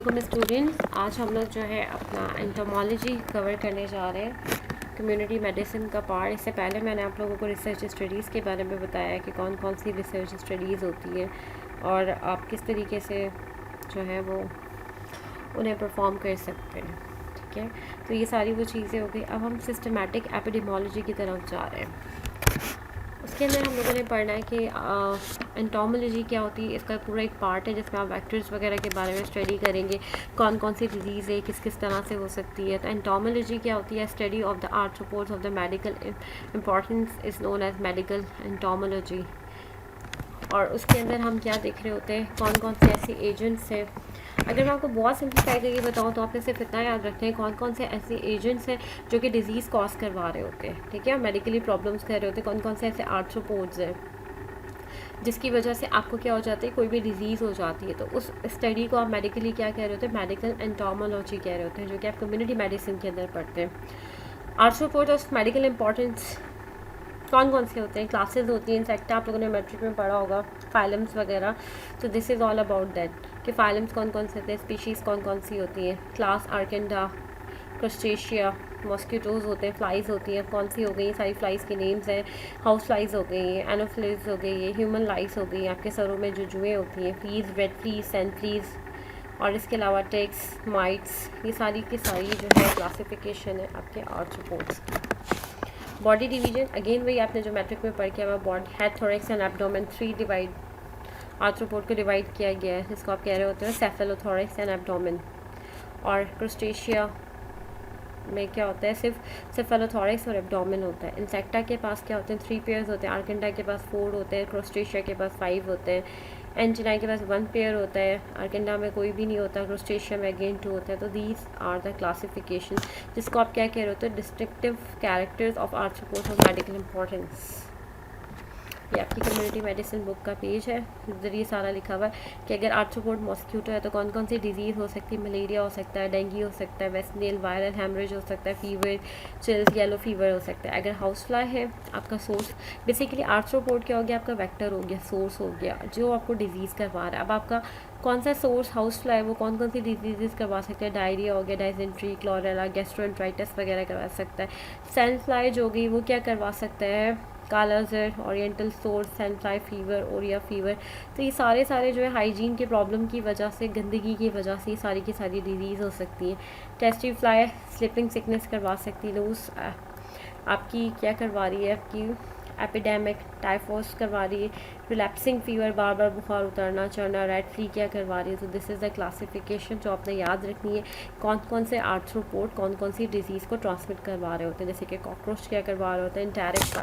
वालेकुम स्टूडेंट्स, आज हम लोग जो है अपना एंटोमोलॉजी कवर करने जा रहे हैं, कम्युनिटी मेडिसिन का पार्ट। इससे पहले मैंने आप लोगों को रिसर्च स्टडीज़ के बारे में बताया कि कौन कौन सी रिसर्च स्टडीज़ होती हैं और आप किस तरीके से जो है वो उन्हें परफॉर्म कर सकते हैं। ठीक है, तो ये सारी वो चीज़ें हो गई। अब हम सिस्टमेटिक एपिडेमोलॉजी की तरफ जा रहे हैं। उसके अंदर हम लोगों ने पढ़ना है कि एंटोमोलॉजी क्या होती है। इसका पूरा एक पार्ट है जिसमें आप वेक्टर्स वगैरह के बारे में स्टडी करेंगे, कौन कौन सी डिजीज़ है, किस किस तरह से हो सकती है। तो एंटोमोलॉजी क्या होती है? Study of the arthropods of the medical importance is known as medical entomology. और उसके अंदर हम क्या देख रहे होते हैं, कौन कौन से ऐसे एजेंट्स हैं। अगर मैं आपको बहुत सिंपलीफाई करके बताऊँ तो आपने सिर्फ इतना याद रखते हैं कौन कौन से ऐसे एजेंट्स हैं जो कि डिजीज़ कॉज करवा रहे होते हैं। ठीक है, मेडिकली प्रॉब्लम्स कर रहे होते हैं, कौन कौन से ऐसे आर्थ्रोपोड्स हैं जिसकी वजह से आपको क्या हो जाता है, कोई भी डिजीज़ हो जाती है। तो उस स्टडी को आप मेडिकली क्या कह रहे होते हैं? मेडिकल एंटोमोलॉजी कह रहे होते हैं, जो कि आप कम्युनिटी मेडिसिन के अंदर पढ़ते हैं। आर्थ्रोपोड ऑफ मेडिकल इंपॉर्टेंस कौन कौन से होते हैं? क्लासेस होती हैं, इंसेक्टा आप लोगों ने मैट्रिक में पढ़ा होगा, फाइलम्स वगैरह। तो this is all about that कि फाइलम्स कौन कौन से होते हैं, स्पीशीज़ कौन कौन सी होती हैं। क्लास आर्केंडा, क्रस्टेशिया, मॉस्किटोज़ होते हैं, फ्लाइज होती हैं, कौन सी हो गई, सारी फ्लाइज के नेम्स हैं। हाउस फ्लाइज हो गई हैं, एनोफ्लिज हो गई है, ह्यूमन लाइस हो गई, आपके सरों में जो जुएँ होती हैं, fleas, red fleas, sand fleas, और इसके अलावा टेक्स, माइट्स, ये सारी की सारी जो है क्लासिफिकेशन है आपके आर्थ्रोपोड्स की। बॉडी डिवीजन अगेन वही आपने जो मैट्रिक में पढ़ किया हुआ, body head, thorax and abdomen, 3 divide arthropod को डिवाइड किया गया है, जिसको आप कह रहे होते हैं सेफेलोथोरैक्स एंड एब्डोमेन। और क्रोस्टेशिया में क्या होता है, सिर्फ सेफेलोथोरैक्स और एब्डोमेन होता है। इंसेक्टा के पास क्या होते हैं, 3 पेयर्स होते हैं, आर्केंडा के पास 4 होते हैं, क्रोस्टेशिया के पास 5 होते हैं, एंजिनाई के पास 1 पेयर होता है, आर्केंडा में कोई भी नहीं होता, क्रोस्टेशिया में अगेन 2 होता है। तो दीज आर द क्लासिफिकेशन, जिसको आप क्या कह रहे होते हैं, distinctive characters of arthropods of medical importance. ये आपकी कम्युनिटी मेडिसिन बुक का पेज है, इधर ये सारा लिखा हुआ है कि अगर आर्थ्रोपोड मॉस्किटो है तो कौन कौन सी डिजीज़ हो सकती है। मलेरिया हो सकता है, डेंगू हो सकता है, वेस्ट नील वायरल हेमरेज हो सकता है, फीवर, चिल्स, येलो फीवर हो सकता है। अगर हाउस फ्लाई है आपका सोर्स, बेसिकली आर्थ्रोपोड क्या हो गया, आपका वेक्टर हो गया, सोर्स हो गया जो आपको डिजीज़ करवा रहा है। अब आपका कौन सा सोर्स हाउस फ्लाई, वो कौन कौन सी डिजीज़ करवा सकता है, डायरिया हो गया, डाइजेंट्री, क्लोरेला, गैस्ट्रोएंटराइटिस वगैरह करवा सकता है। सैंड फ्लाई जो होगी वो क्या करवा सकता है, kala azar, oriental sores, sand fly fever, Oroya fever. तो ये सारे जो है हाइजीन के प्रॉब्लम की वजह से, गंदगी की वजह से ये सारी की सारी डिजीज़ हो सकती है। टेस्टी फ्लाई स्लिपिंग सिकनेस करवा सकती है, लूज आपकी क्या करवा रही है, आपकी एपिडेमिक टाइफोस करवा रही है, रिलैप्सिंग फीवर, बार बार बुखार उतरना चढ़ना, रेड फ्ली क्या करवा रही है। तो दिस इज़ द क्लासिफिकेशन जो आपने याद रखनी है, कौन कौन से आर्थ्रोपोड कौन कौन सी डिजीज़ को ट्रांसमिट करवा रहे होते हैं। जैसे कि कॉकरोच क्या करवा रहे होते हैं, enteric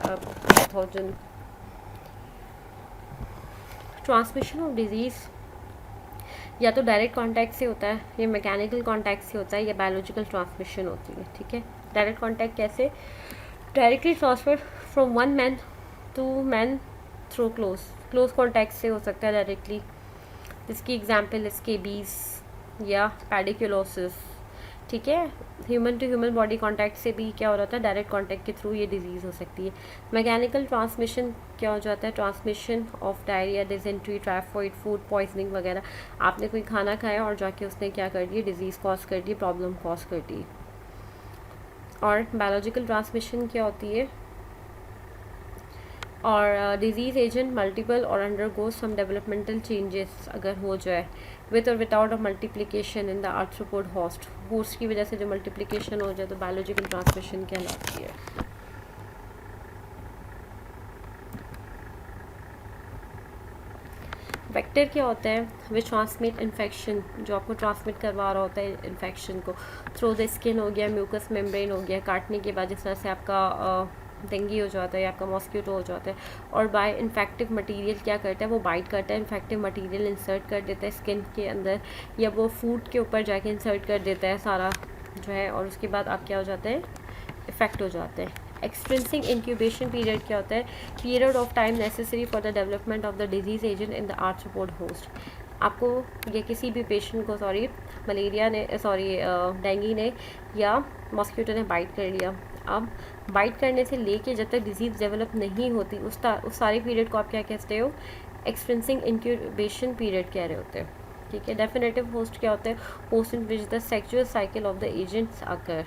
pathogen. Transmission of disease या तो डायरेक्ट कॉन्टैक्ट से होता है, या मैकेनिकल कॉन्टैक्ट से होता है, या बायोलॉजिकल ट्रांसमिशन होती है। ठीक है, डायरेक्ट कॉन्टैक्ट कैसे, directly transfer from one man to man through close contact से हो सकता है डायरेक्टली, जिसकी एग्जांपल स्केबीज या पेडिकुलोसिस। ठीक है, human to human body contact से भी क्या हो रहा था, डायरेक्ट कांटेक्ट के थ्रू ये डिजीज़ हो सकती है। मैकेनिकल ट्रांसमिशन क्या हो जाता है, transmission of diarrhoea, dysentery, typhoid, food poisoning वगैरह। आपने कोई खाना खाया और जाके उसने क्या कर दिया, डिजीज़ कॉज कर दी, प्रॉब्लम कॉज कर दी। और बायोलॉजिकल ट्रांसमिशन क्या होती है, और डिजीज़ एजेंट मल्टीपल और अंडरगो सम डेवलपमेंटल चेंजेस अगर हो जाए, विथ और without a multiplication in the arthropod host की वजह से जो मल्टीप्लिकेशन हो जाए तो बायोलॉजिकल ट्रांसमिशन कहलाती है। वेक्टर क्या होता है, विच ट्रांसमिट इन्फेक्शन, जो आपको ट्रांसमिट करवा रहा होता है इन्फेक्शन को, थ्रू द स्किन हो गया, म्यूकस मेम्ब्रेन हो गया, काटने के बाद जिस तरह से आपका डेंगू हो जाता है या आपका मॉस्किटो हो जाता है। और बाय इन्फेक्टिव मटेरियल क्या करता है, वो बाइट करता है, इन्फेक्टिव मटेरियल इंसर्ट कर देता है स्किन के अंदर, या वो फूड के ऊपर जाके इंसर्ट कर देता है सारा जो है, और उसके बाद आप क्या हो जाते हैं, इफेक्ट हो जाते हैं। एक्सट्रिंसिक इंक्यूबेशन पीरियड क्या होता है, period of time necessary for the development of the disease agent in the arthropod host. आपको या किसी भी पेशेंट को मलेरिया ने डेंगू ने या मॉस्किटो ने बाइट कर लिया। अब बाइट करने से लेके जब तक डिजीज़ डेवलप नहीं होती उस सारे पीरियड को आप क्या कहते हो, एक्सट्रिंसिक इंक्यूबेशन पीरियड कह रहे होते हैं। ठीक है। डेफिनेटिव होस्ट क्या होते हैं? Host in which the sexual cycle of the agents occur.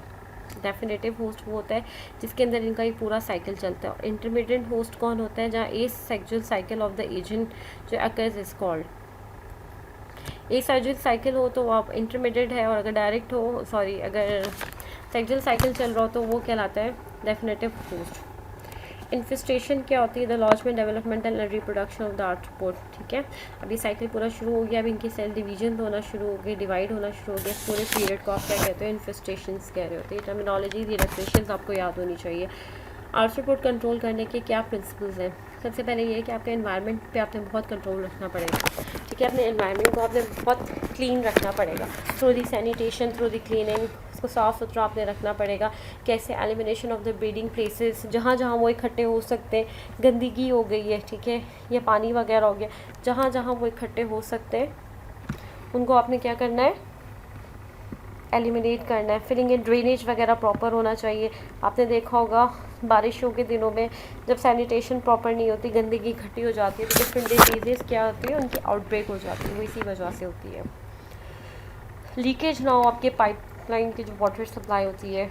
Definitive host वो होता है जिसके अंदर इनका एक पूरा साइकिल चलता है। और इंटरमीडिएट होस्ट कौन होता है? जहाँ asexual cycle of the agent जो occurs is called. Asexual cycle हो तो आप इंटरमीडिएट है, और अगर डायरेक्ट हो, सॉरी, अगर सेक्सुअल साइकिल चल रहा हो तो वो कहलाता है डेफिनेटिव होस्ट। इन्फेस्टेशन क्या होती है? The lodgement development and reproduction of the arthropod. ठीक है, अभी साइकिल पूरा शुरू हो गया, अभी इनकी सेल डिवीजन होना शुरू हो गए, डिवाइड होना शुरू हो गया। इस पूरे पीरियड को आप क्या कहते हैं? इन्फेस्टेशंस कह रहे होते हैं। टर्मिनोलॉजी, रिलेक्सेशंस आपको याद होनी चाहिए। आर्थ्रोपोड कंट्रोल करने के क्या प्रिंसिपल्स हैं? सबसे पहले ये है कि आपके एनवायरनमेंट पे आपने बहुत कंट्रोल रखना पड़ेगा। ठीक है, अपने एनवायरनमेंट को आपने बहुत क्लीन रखना पड़ेगा through the sanitation, through the cleaning. उसको साफ़ सुथरा आपने रखना पड़ेगा। कैसे? Elimination of the breeding places, जहाँ जहाँ वो इकट्ठे हो सकते हैं, गंदगी हो गई है, ठीक है, या पानी वगैरह हो गया, जहाँ जहाँ वो इकट्ठे हो सकते हैं उनको आपने क्या करना है? एलिमिनेट करना है। फिलिंग एंड ड्रेनेज वगैरह प्रॉपर होना चाहिए। आपने देखा होगा बारिशों के दिनों में जब सैनिटेशन प्रॉपर नहीं होती, गंदगी इकट्ठी हो जाती है, तो डिफरेंट डिजीज़ क्या होती है? उनकी आउटब्रेक हो जाती है, वो इसी वजह से होती है। लीकेज ना हो आपके पाइपलाइन की जो वाटर सप्लाई होती है,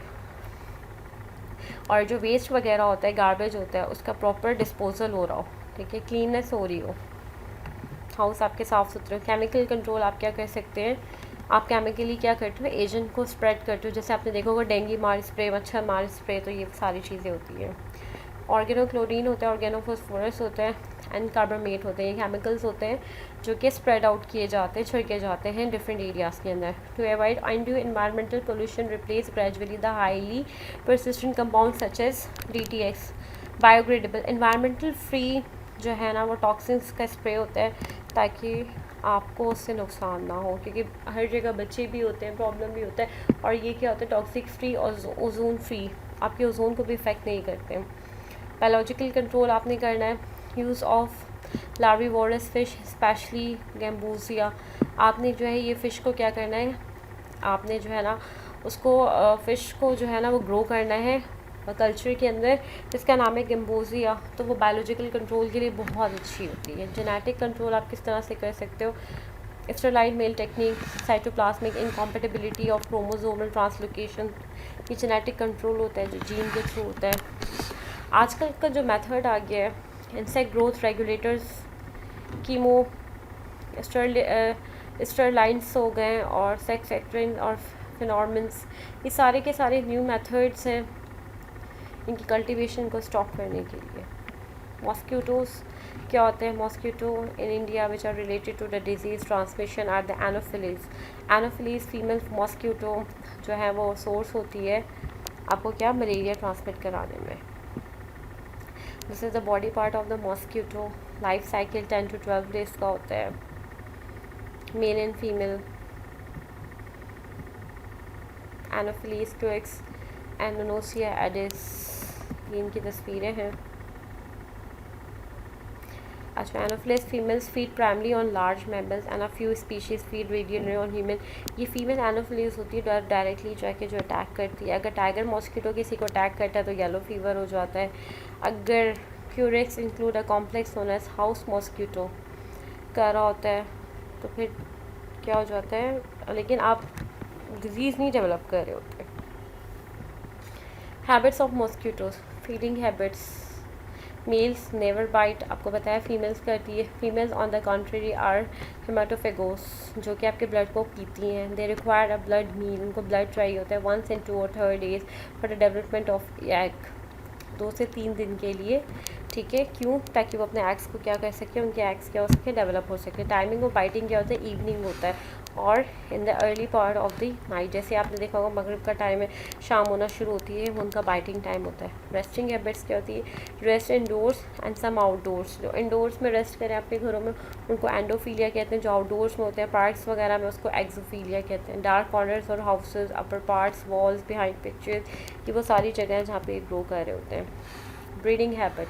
और जो वेस्ट वगैरह होता है, गार्बेज होता है, उसका प्रॉपर डिस्पोजल हो रहा हो, ठीक है, क्लीननेस हो रही हो, हाउस आपके साफ़ सुथरे। केमिकल कंट्रोल आप क्या कर सकते हैं? आप केमिकली क्या करते हो? एजेंट को स्प्रेड करते हो। जैसे आपने देखा होगा डेंगू मार स्प्रे, मच्छर मार स्प्रे, तो ये सारी चीज़ें होती हैं। ऑर्गेनोक्लोरीन होता है, ऑर्गेनोफॉस्फोरस होता है, एंड कार्बामेट होते हैं। ये केमिकल्स होते हैं जो कि स्प्रेड आउट किए जाते हैं, छिड़के जाते हैं डिफरेंट एरियाज़ के अंदर। To avoid undue environmental pollution, replace gradually the highly persistent compound such as DTX। Biodegradable, environmental free जो है ना, वो टॉक्सिन्स का स्प्रे होता है ताकि आपको उससे नुकसान ना हो, क्योंकि हर जगह बच्चे भी होते हैं, प्रॉब्लम भी होता है। और ये क्या होता है? टॉक्सिक फ्री और ओजोन फ्री, आपके ओजोन को भी इफेक्ट नहीं करते। बायोलॉजिकल कंट्रोल आपने करना है। Use of larvivorous fish specially gambusia. आपने जो है ये फ़िश को क्या करना है? आपने जो है ना उसको फ़िश को जो है ना वो ग्रो करना है कल्चर के अंदर, जिसका नाम है गैम्बोसिया। तो वो बायोलॉजिकल कंट्रोल के लिए बहुत अच्छी होती है। जेनेटिक कंट्रोल आप किस तरह से कर सकते हो? Sterile male technique, cytoplasmic incompatibility of chromosomal translocation, ये जेनेटिक कंट्रोल होता है जो जीन के थ्रू होता है। आजकल का जो मेथड आ गया है, इंसेक्ट ग्रोथ रेगुलेटर्स, कीमो स्टरलाइंस हो गए, और सेक्स एक्ट्रिन और फिनॉर्मेंस, ये सारे के सारे न्यू मेथड्स हैं इनकी कल्टीवेशन को स्टॉप करने के लिए। मॉस्किटोज़ क्या होते हैं? Mosquito in India which are related to the disease transmission are the Anopheles. Anopheles female mosquito जो है वो सोर्स होती है आपको क्या? मलेरिया ट्रांसमिट कराने में। This is the body part of the mosquito. Life cycle 10 to 12 days का होता है, male and female. Anopheles Culex एनोनोसिया एडिस, ये इनकी तस्वीरें हैं। अच्छा, Anopheles females feed primarily on large mammals and a few species feed readily on human. ये फीमेल एनोफिलिस होती है डायरेक्टली जाके जो अटैक करती है। अगर टाइगर मॉस्किटो किसी को अटैक करता है तो येलो फीवर हो जाता है। अगर Culex include a complex known as house mosquito कर रहा होता है तो फिर क्या हो जाता है? लेकिन आप डिजीज़ नहीं डेवलप कर रहे होते। Habits of mosquitoes, feeding habits, males never bite, आपको बताया फीमेल्स करती है। Females on the contrary are haematophagous, जो कि आपके ब्लड को पीती हैं। They require a blood meal, उनको ब्लड चाहिए होता है 1 in 2 or 3 days for the development of egg, 2 से 3 दिन के लिए। ठीक है, क्यों? ताकि वो अपने एग्स को क्या कर सके, उनके एग्स क्या हो सके? डेवलप हो सके। टाइमिंग ऑफ बाइटिंग क्या होता है? इवनिंग होता है और in the early part of the night. जैसे आपने देखा होगा मगरिब का टाइम है, शाम होना शुरू होती है, वो उनका बाइटिंग टाइम होता है। रेस्टिंग हैबिट्स क्या होती है? Rest indoors and some outdoors. जो इंडोर्स में रेस्ट करें अपने घरों में उनको एंडोफीलिया कहते हैं, जो आउटडोर्स में होते हैं पार्क्स वगैरह में उसको एक्सोफीलिया कहते हैं। डार्क कॉर्नर्स और हाउसेज, अपर पार्ट्स, वॉल्स, बिहाइंड पिक्चर्स, ये वो सारी जगह हैं जहाँ पे ग्रो कर रहे होते हैं। Breeding habit,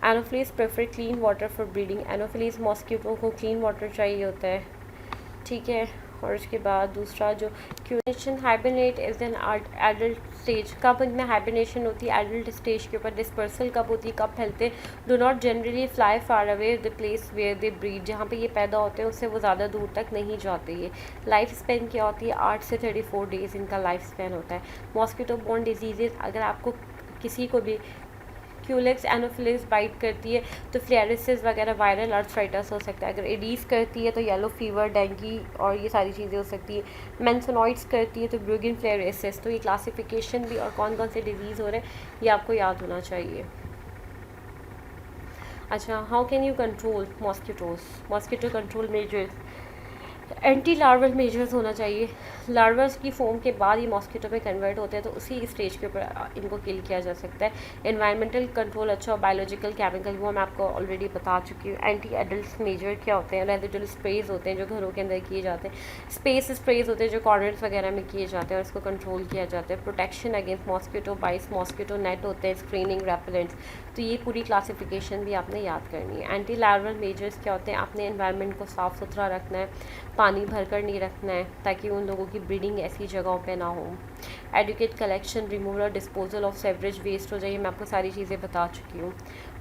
anopheles prefer clean water for breeding. Anopheles mosquito को क्लीन वाटर चाहिए होता है, ठीक है, और उसके बाद दूसरा जो क्यूनेशन hibernate is an adult stage, कब इनमें हाइबरनेशन होती है एडल्ट स्टेज के ऊपर। डिस्पर्सल कब होती है, कब फैलते, do not generally fly far away the place where they breed, जहाँ पे ये पैदा होते हैं उससे वो ज़्यादा दूर तक नहीं जाते। ये लाइफ स्पेन क्या होती है, 8 से 34 डेज़ इनका लाइफ स्पेन होता है। मॉस्किटो बोर्न डिजीज़, अगर आपको किसी को भी क्यूलेक्स एनोफिलिस बाइट करती है तो फ्लेरिसिस वगैरह वायरल आर्थराइटिस हो सकता है। अगर एडीज करती है तो येलो फीवर, डेंगी और ये सारी चीज़ें हो सकती है। मेंसोनॉइड्स करती है तो ब्रूगिन फ्लेरिसिस। तो ये क्लासिफिकेशन भी और कौन कौन से डिजीज़ हो रहे हैं ये आपको याद होना चाहिए। अच्छा, how can you control mosquito control measures, anti larval measures होना चाहिए। लार्वास की फॉर्म के बाद ये मॉस्किटो में कन्वर्ट होते हैं तो उसी स्टेज के ऊपर इनको किल किया जा सकता है। एनवायरमेंटल कंट्रोल अच्छा, बायोलॉजिकल केमिकल वो मैं आपको ऑलरेडी बता चुकी हूँ। एंटी एडल्ट मेजर क्या होते हैं, रेजिडुअल स्प्रेज होते हैं जो घरों के अंदर किए जाते हैं। स्पेस स्प्रेज होते हैं जो कॉर्नर्स वगैरह में किए जाते हैं और इसको कंट्रोल किया जाता है। Protection against mosquito bytes, mosquito net होते हैं, स्क्रीनिंग, रेपेलेंट्स। तो ये पूरी क्लासिफिकेशन भी आपने याद करनी है। एंटी लार्वल मेजर्स क्या होते हैं, आपने एनवायरनमेंट को साफ़ सुथरा रखना है, पानी भर कर नहीं रखना है ताकि उन लोगों की ब्रीडिंग ऐसी जगहों पे ना हो। एडुकेट कलेक्शन, रिमूवल और डिस्पोजल ऑफ सेवरेज वेस्ट हो जाइए, मैं आपको सारी चीज़ें बता चुकी हूँ।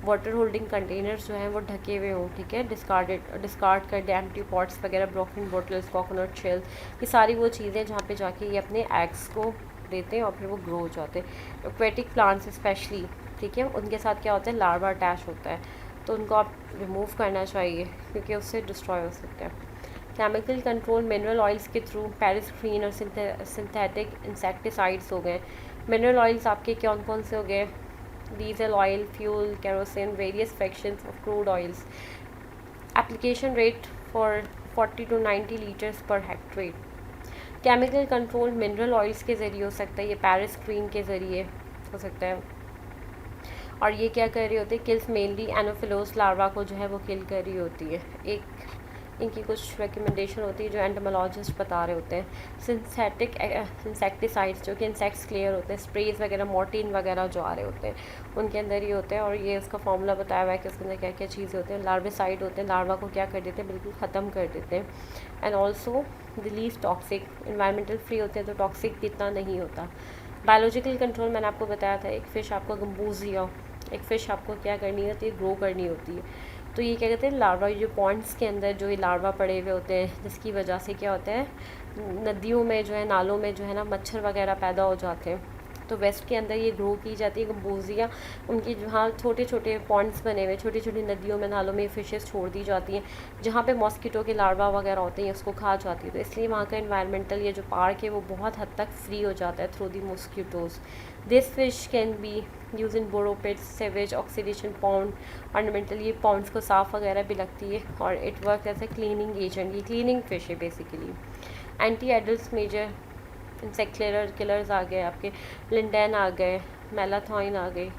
वाटर होल्डिंग कंटेनर्स जो हैं वो ढके हुए हों, ठीक है, डिस्कार्ड कर दे, एम्प्टी पॉट्स वगैरह, ब्रोकन बोटल्स, कोकोनट शेल्स, ये सारी वो चीज़ें जहाँ पे जाके ये अपने एग्स को देते हैं और फिर वो ग्रो हो जाते हैं। एक्वेटिक प्लांट्स स्पेशली, ठीक है, उनके साथ क्या होता है, लार्वा अटैच होता है तो उनको आप रिमूव करना चाहिए क्योंकि उससे डिस्ट्रॉय हो सकता है। केमिकल कंट्रोल, मिनरल ऑयल्स के थ्रू, पैरास्क्रीन और सिंथेटिक इंसेक्टिसाइड्स हो गए। मिनरल ऑयल्स आपके कौन कौन से हो गए, diesel oil, fuel, kerosene, various fractions of crude oils. Application rate for 40 to 90 litres per hectare. Chemical control mineral oils के ज़रिए हो सकता है, ये पैरास्क्रीन के ज़रिए हो सकता है। और ये क्या कर रही होती है, किल्स मेनली एनोफिलोस लार्वा को जो है वो किल कर रही होती है। एक इनकी कुछ रिकमेंडेशन होती है जो एंटोमोलॉजिस्ट बता रहे होते हैं। सिंथेटिक इंसेक्टिसाइड्स जो कि इंसेक्ट्स क्लियर होते हैं, स्प्रेज वगैरह, मोर्टीन वगैरह जो आ रहे होते हैं उनके अंदर ये होते हैं और ये उसका फॉर्मूला बताया हुआ है कि उसके अंदर क्या क्या चीज़ें होती हैं। लार्विसाइड होते हैं, लार्वा को क्या कर देते हैं, बिल्कुल ख़त्म कर देते हैं। And also the least toxic, environmental free होते हैं तो टॉक्सिक भी इतना नहीं होता। बायोलॉजिकल कंट्रोल मैंने आपको बताया था, एक फ़िश आपको गम्बूजिया, एक फ़िश आपको क्या करनी होती है, ग्रो करनी होती है। तो ये क्या कहते हैं, लार्वा, जो पॉन्ड्स के अंदर जो ये लार्वा पड़े हुए होते हैं जिसकी वजह से क्या होता है, नदियों में जो है, नालों में जो है ना, मच्छर वगैरह पैदा हो जाते हैं। तो वेस्ट के अंदर ये ग्रो की जाती है गम्बूजिया, उनकी जहाँ छोटे छोटे पॉन्ड्स बने हुए, छोटी छोटी नदियों में, नालों में फिशेस छोड़ दी जाती हैं जहाँ पे मॉस्किटो के लार्वा वगैरह होते हैं, उसको खा जाती है। तो इसलिए वहाँ का इन्वायरमेंटल ये जो पार्क है वो बहुत हद तक फ्री हो जाता है through the mosquitoes. This fish can be use in borrow pits, sewage, oxidation pond, ornamental, ये पॉन्ड्स को साफ़ वगैरह भी लगती है और it work as a cleaning agent, ये क्लीनिंग फिश है basically. Anti adult major insect killers आ गए आपके, लिंडेन आ गए, मेलाथॉइन आ गई।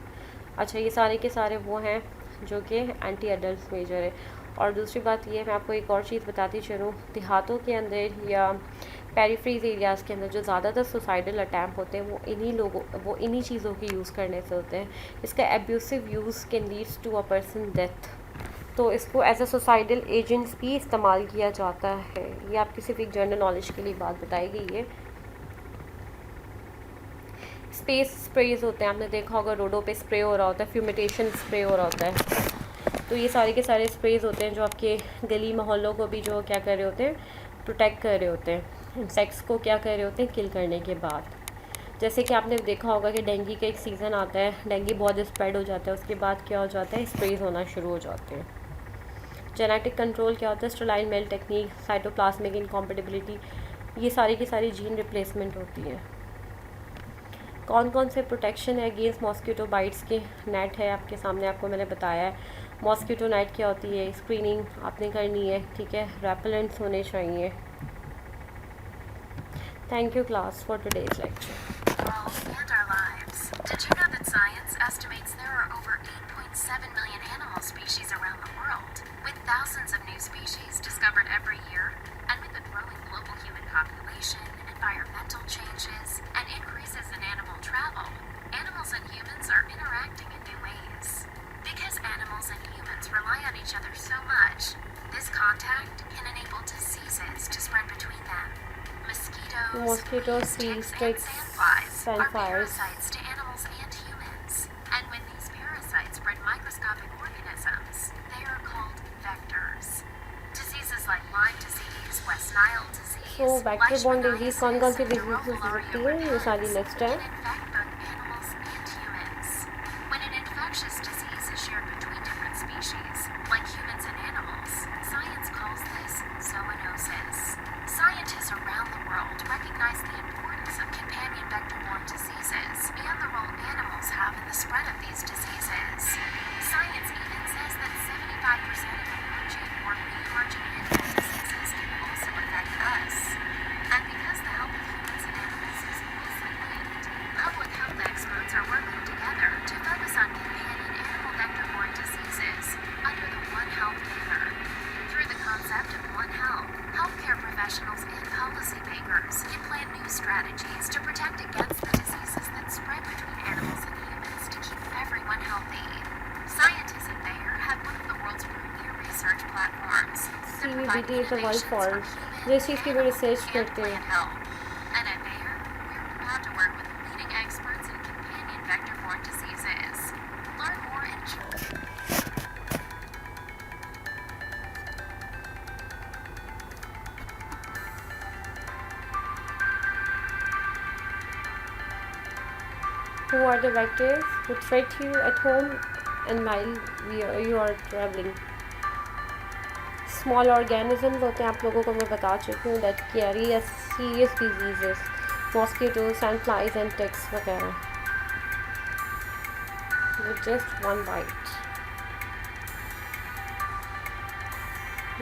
अच्छा, ये सारे के सारे वो हैं जो कि एंटी एडल्ट मेजर है। और दूसरी बात ये है, मैं आपको एक और चीज़ बताती चलूँ, देहातों के अंदर या पेरीफ्रीज एरियाज़ के अंदर जो ज़्यादातर सुसाइडल अटैम्प होते हैं वो इन्हीं चीज़ों के यूज़ करने से होते हैं। इसका abusive use can leads to a person death, तो इसको एज अ सुसाइडल एजेंट्स भी इस्तेमाल किया जाता है। ये आपकी सिर्फ एक जनरल नॉलेज के लिए बात बताई गई है। स्पेस स्प्रेज होते हैं, आपने देखा होगा रोडों पे स्प्रे हो रहा होता है, फ्यूमिटेशन स्प्रे हो रहा होता है। तो ये सारे के सारे स्प्रेज होते हैं जो आपके गली मोहल्लों को भी जो क्या कर रहे होते हैं, प्रोटेक्ट कर रहे होते हैं, इंसेक्ट्स को क्या कर रहे होते हैं, किल करने के बाद। जैसे कि आपने देखा होगा कि डेंगू का एक सीज़न आता है, डेंगू बहुत स्प्रेड हो जाता है, उसके बाद क्या हो जाता है, स्प्रेज होना शुरू हो जाते हैं। जेनेटिक कंट्रोल क्या होता है, sterile male technique, cytoplasmic incompatibility, ये सारी की सारी जीन रिप्लेसमेंट होती है। कौन कौन से प्रोटेक्शन है अगेंस्ट मॉस्किटो बाइट्स के, नेट है आपके सामने, आपको मैंने बताया है। मॉस्किटो नेट क्या होती है, स्क्रीनिंग आपने करनी है, ठीक है, रेपेलेंट्स होने चाहिए। Thank you class for today's lecture. Did you know that science estimates there are over 8.7 million animal species around the world, with thousands of new species discovered every year? And with the growing global human population, environmental changes, and increases in animal travel, animals and humans are interacting in new ways. Because animals and humans rely on each other so much, This contact can enable diseases to spread between them. Mosquitoes, fleas, fleas, ticks, ticks, and sandflies are sandflies. parasites to animals and humans. And when these parasites spread microscopic organisms, they are called vectors. Diseases like Lyme disease, West Nile disease, So vector-borne disease कौन कौन सी leishmaniasis, diseases हो and सकती है, ये सारी next can है. infect both animals and humans. When an infectious disease is shared between different species, like humans and animals, science calls this zoonosis. Scientists around the world recognize the importance of companion vector-borne diseases and the role animals have in the spread of these diseases. Science even says that 75% of emerging or re-emerging animal diseases can also affect us. And because the health of humans and animals is closely linked, public health experts are working together to focus on companion animal vector-borne diseases under the One Health banner. Through the concept of One Health, healthcare professionals and policymakers can plan new strategies to protect against the diseases that spread between animals and humans to keep everyone healthy. Scientists at Bayer have one of the world's premier research platforms that provide CVBT is a world innovations for forum. human, जिस चीज़ की भी animal, research and करते plant हैं. health. And at Bayer, we're proud to work with leading experts in companion vector-borne diseases. Learn more and Who are the vectors who threat you at home and while you are traveling? Small organisms होते हैं, आप लोगों को मैं बता चुकी हूँ, that carry a serious diseases, mosquitoes, sandflies and ticks वगैरह, with just one bite.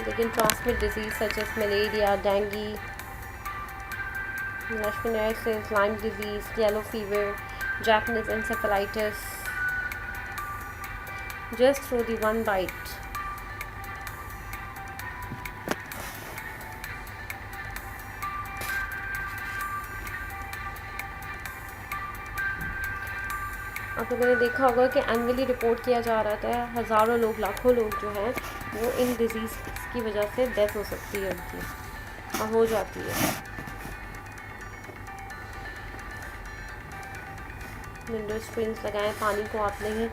They can transmit disease such as malaria, dengue, leishmaniasis, Lyme disease, yellow fever, Japanese encephalitis, just through the one bite. आप लोगों ने देखा होगा कि annually report किया जा रहा था, हज़ारों लोग, लाखों लोग जो हैं वो इन डिजीज़ की वजह से डेथ हो सकती है उनकी, और हो जाती है. विंडो स्क्रीन्स लगाएं, पानी को आप नहीं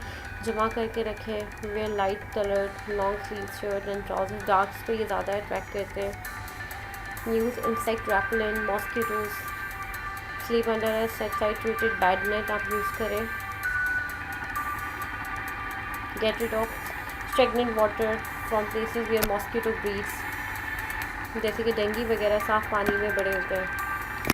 जमा करके रखें. Wear light coloured long sleeve shirt and trouser, darks पे ये ज़्यादा अट्रैक्ट करते हैं. Use insect repellent, mosquitoes, sleep under a सेटाइट्रेटेड बेड नेट आप यूज़ करें. Get rid of stagnant water from places where mosquito breeds, जैसे कि डेंगू वगैरह साफ़ पानी में बड़े होते हैं.